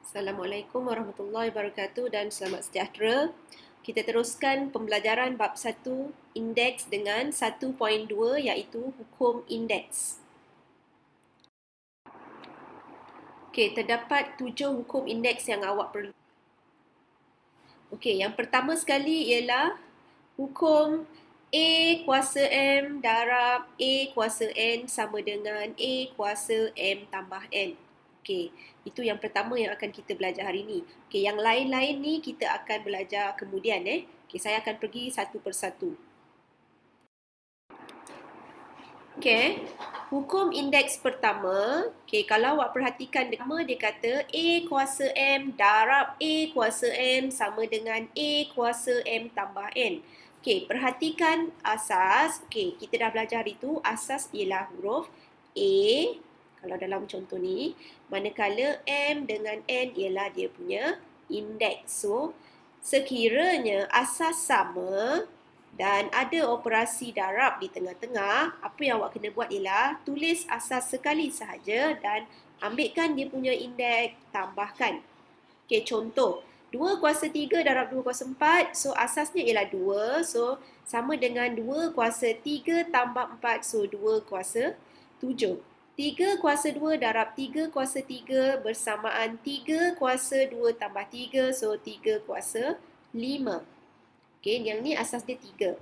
Assalamualaikum warahmatullahi wabarakatuh dan selamat sejahtera. Kita teruskan pembelajaran bab 1 indeks dengan 1.2 iaitu hukum indeks. Okey, terdapat 7 hukum indeks yang awak perlu. Okey, yang pertama sekali ialah hukum A kuasa M darab A kuasa N sama dengan A kuasa M tambah N. Okey, itu yang pertama yang akan kita belajar hari ini. Okey, yang lain-lain ni kita akan belajar kemudian. Okey, saya akan pergi satu persatu. Okey, hukum indeks pertama. Okey, kalau awak perhatikan pertama dia kata A kuasa M darab A kuasa N sama dengan A kuasa M tambah N. Okey, perhatikan asas. Okey, kita dah belajar itu. Asas ialah huruf A. Kalau dalam contoh ni, manakala M dengan N ialah dia punya indeks. So, sekiranya asas sama dan ada operasi darab di tengah-tengah, apa yang awak kena buat ialah tulis asas sekali sahaja dan ambilkan dia punya indeks, tambahkan. Okey, contoh. 2 kuasa 3 darab 2 kuasa 4, so asasnya ialah 2, so sama dengan 2 kuasa 3 tambah 4, so 2 kuasa 7. 3 kuasa 2 darab 3 kuasa 3 bersamaan 3 kuasa 2 tambah 3, so 3 kuasa 5. Okey, yang ni asas dia 3.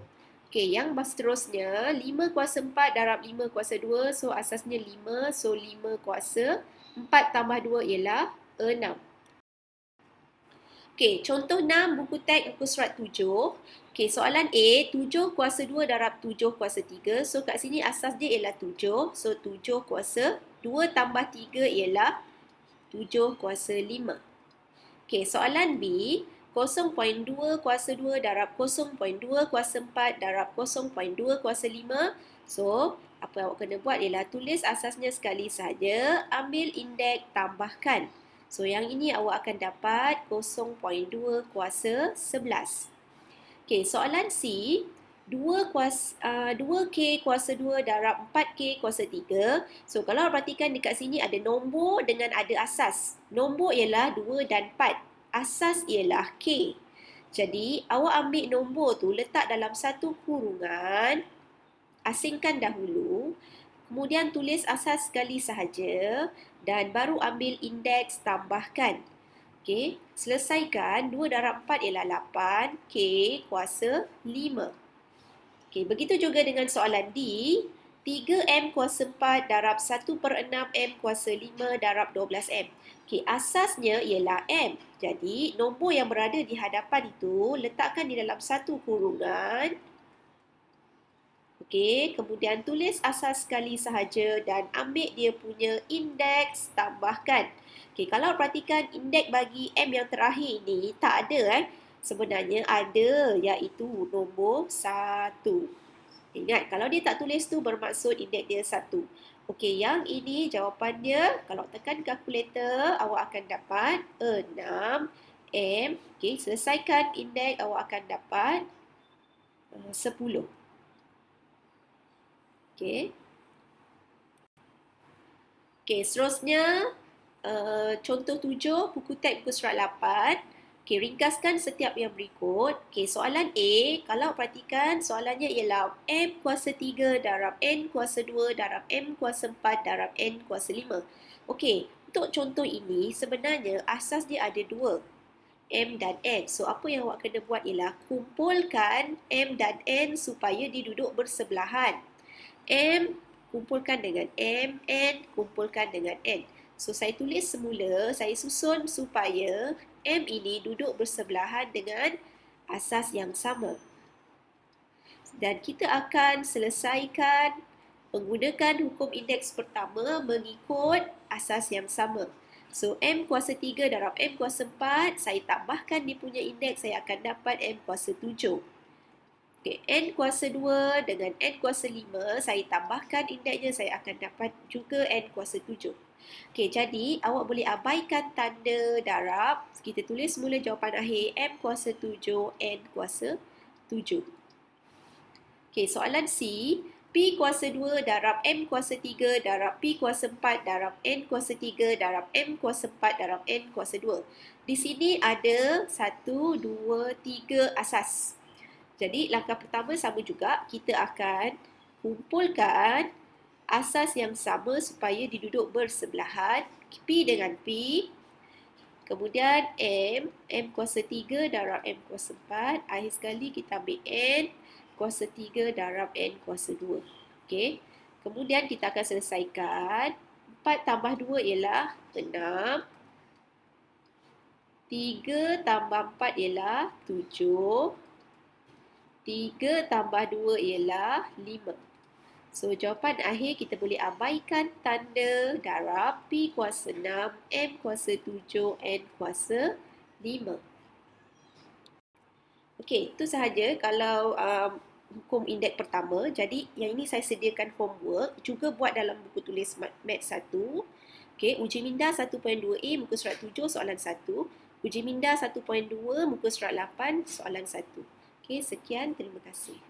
Okey, yang seterusnya 5 kuasa 4 darab 5 kuasa 2, so asasnya 5, so 5 kuasa 4 tambah 2 ialah 6. Okey, contoh 6 buku teks muka surat 7. Okey, soalan A, 7 kuasa 2 darab 7 kuasa 3. So kat sini asas dia ialah 7. So 7 kuasa 2 tambah 3 ialah 7 kuasa 5. Okey, soalan B, 0.2 kuasa 2 darab 0.2 kuasa 4 darab 0.2 kuasa 5. So, apa yang awak kena buat ialah tulis asasnya sekali sahaja, ambil indeks, tambahkan. So, yang ini awak akan dapat 0.2 kuasa 11. Okey, soalan C, 2K kuasa 2 darab 4K kuasa 3. So, kalau awak perhatikan dekat sini ada nombor dengan ada asas. Nombor ialah 2 dan 4. Asas ialah K. Jadi, awak ambil nombor tu letak dalam satu kurungan, asingkan dahulu, kemudian tulis asas sekali sahaja dan baru ambil indeks, tambahkan. Okey, selesaikan 2 darab 4 ialah 8, K kuasa 5. Okey, begitu juga dengan soalan D, 3M kuasa 4 darab 1/6 M kuasa 5 darab 12M. Okey, asasnya ialah M. Jadi, nombor yang berada di hadapan itu letakkan di dalam satu kurungan. Okey, kemudian tulis asas sekali sahaja dan ambil dia punya indeks, tambahkan. Okey, kalau perhatikan indeks bagi M yang terakhir ni tak ada Sebenarnya ada, iaitu nombor 1. Ingat, kalau dia tak tulis tu bermaksud indeks dia 1. Okey, yang ini jawapan dia, kalau tekan kalkulator, awak akan dapat 6M. Okey, selesaikan indeks, awak akan dapat 10. Okey. Okey, seterusnya contoh 7, buku teks muka surat 8. Okey, ringkaskan setiap yang berikut. Okey, soalan A, kalau perhatikan soalannya ialah M kuasa 3 darab N kuasa 2 darab M kuasa 4 darab N kuasa 5. Okey, untuk contoh ini sebenarnya asas dia ada 2. M dan N. So, apa yang awak kena buat ialah kumpulkan M dan N supaya dia duduk bersebelahan. M kumpulkan dengan M, N kumpulkan dengan N. So, saya tulis semula, saya susun supaya M ini duduk bersebelahan dengan asas yang sama. Dan kita akan selesaikan menggunakan hukum indeks pertama mengikut asas yang sama. So, M kuasa 3 darab M kuasa 4, saya tambahkan dia punya indeks, saya akan dapat M kuasa 7. Okay, N kuasa 2 dengan N kuasa 5, saya tambahkan indeksnya, saya akan dapat juga N kuasa 7. Okey, jadi awak boleh abaikan tanda darab. Kita tulis semula jawapan akhir M kuasa 7, N kuasa 7. Okey, soalan C, P kuasa 2 darab M kuasa 3 darab P kuasa 4 darab N kuasa 3 darab M kuasa 4 darab N kuasa 2. Di sini ada 1, 2, 3 asas. Jadi langkah pertama sama juga, kita akan kumpulkan asas yang sama supaya diduduk bersebelahan. P dengan P. Kemudian M kuasa 3 darab M kuasa 4. Akhir sekali kita ambil N kuasa 3 darab N kuasa 2. Okey. Kemudian kita akan selesaikan. 4 tambah 2 ialah 6. 3 tambah 4 ialah 7. 3 tambah 2 ialah 5. So, jawapan akhir kita boleh abaikan tanda darab P kuasa 6, M kuasa 7, N kuasa 5. Okey, itu sahaja kalau hukum indeks pertama. Jadi, yang ini saya sediakan homework. Juga buat dalam buku tulis Maths 1. Okey, uji minda 1.2a muka surat 7 soalan 1. Uji minda 1.2 muka surat 8 soalan 1. Okey, sekian. Terima kasih.